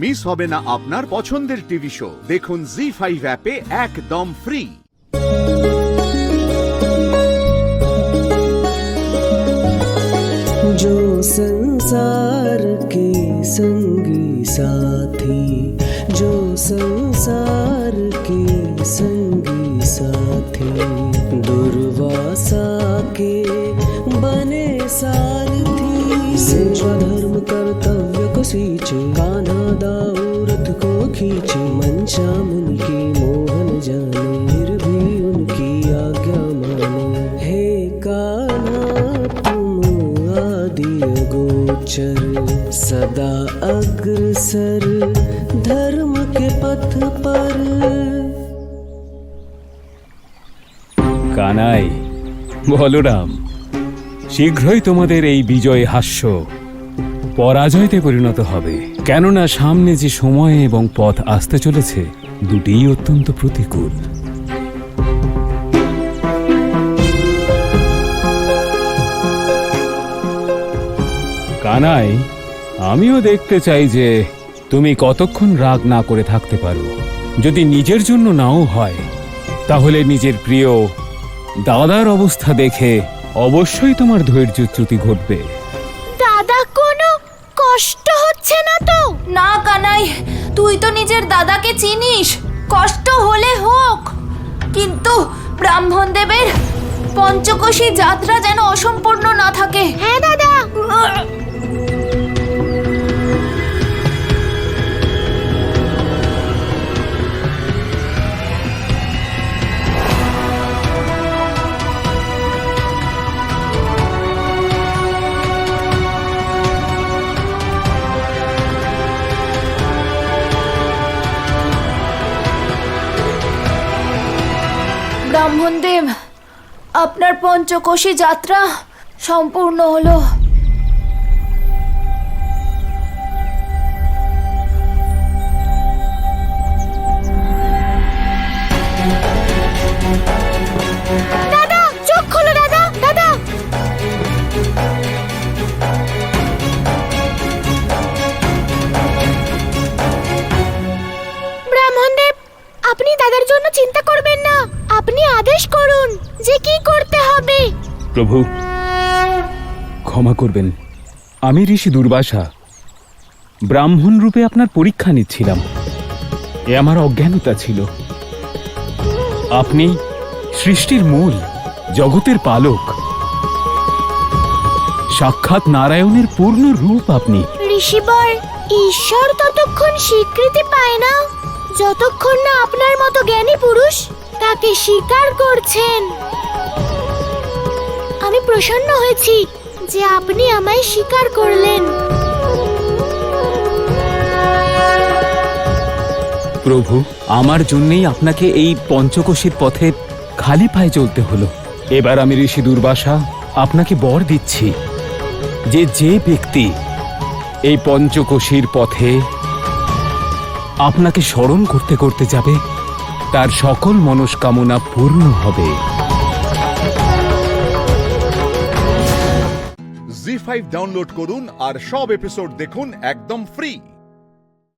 Miss হবে না আপনার পছন্দের টিভি শো। দেখুন জি5 অ্যাপে একদম ফ্রি। जो संसार के संगी साथी, जो संसार के संगी साथी, दुर्वासा के बने सारथी। सेवाधर्म कर्तव्य को सींचे, कान्हा दाऊरथ को खींचे, मंशा मुनि की मोहन जाने, फिर भी उनकी आज्ञा माने। हे कान्हा गोचर सदा अग्रसर धर्म के पथ पर। কানাই, বলরাম, শীঘ্রই তোমাদের এই বিজয় হাস্য পরাজয়তে পরিণত হবে। কেননা সামনে যে সময় এবং পথ আসতে চলেছে, দুটিই অত্যন্ত প্রতিকূল। কানাই, আমিও দেখতে চাই যে তুমি কতক্ষণ রাগ না করে থাকতে পারো। যদি নিজের জন্য নাও হয়, তাহলে নিজের প্রিয় দাদার অবস্থা দেখে অবশ্যই তোমার ধৈর্যচ্যুতি ঘটবে। দাদা কোনো কষ্ট হচ্ছে না তো? না কানাই, তুই তো নিজের দাদাকে চিনিস। কষ্ট হলে হোক, কিন্তু ব্রাহ্মণ দেবের পঞ্চকোশী যাত্রা যেন অসম্পূর্ণ না থাকে। হ্যাঁ দাদা। ব্রাহ্মণদেব, আপনার পঞ্চকোশী যাত্রা সম্পূর্ণ হলো। দাদা চোখ খোলো, দাদা দাদা। ব্রাহ্মণদেব, আপনি দাদার জন্য চিন্তা করবেন না। আপনি আদেশ করুন যে কি করতে হবে। প্রভু, ক্ষমা করবেন, আমি ঋষি দুর্বাসা ব্রাহ্মণ রূপে আপনার পরীক্ষা নিচ্ছিলাম। এ আমার অজ্ঞানতা ছিল। আপনি সৃষ্টির মূল, জগতের পালক, সাক্ষাৎ নারায়ণের পূর্ণ রূপ আপনি। ঋষিবর, ঈশ্বর ততক্ষণ স্বীকৃতি পায় না যতক্ষণ না আপনার মতো জ্ঞানী পুরুষ তাকে স্বীকার করছেন। আমি প্রসন্ন হয়েছি যে আপনি আমায় স্বীকার করলেন। প্রভু, আমার জন্যই আপনাকে এই পঞ্চকোশীর পথে খালি পায়ে চলতে হলো। এবার আমি ঋষি দুর্বাসা আপনাকে বর দিচ্ছি যে যে ব্যক্তি এই পঞ্চকোশীর পথে আপনাকে স্মরণ করতে করতে যাবে, তার সকল মনস্কামনা পূর্ণ হবে। জি5 ডাউনলোড করুন আর সব এপিসোড দেখুন একদম ফ্রি।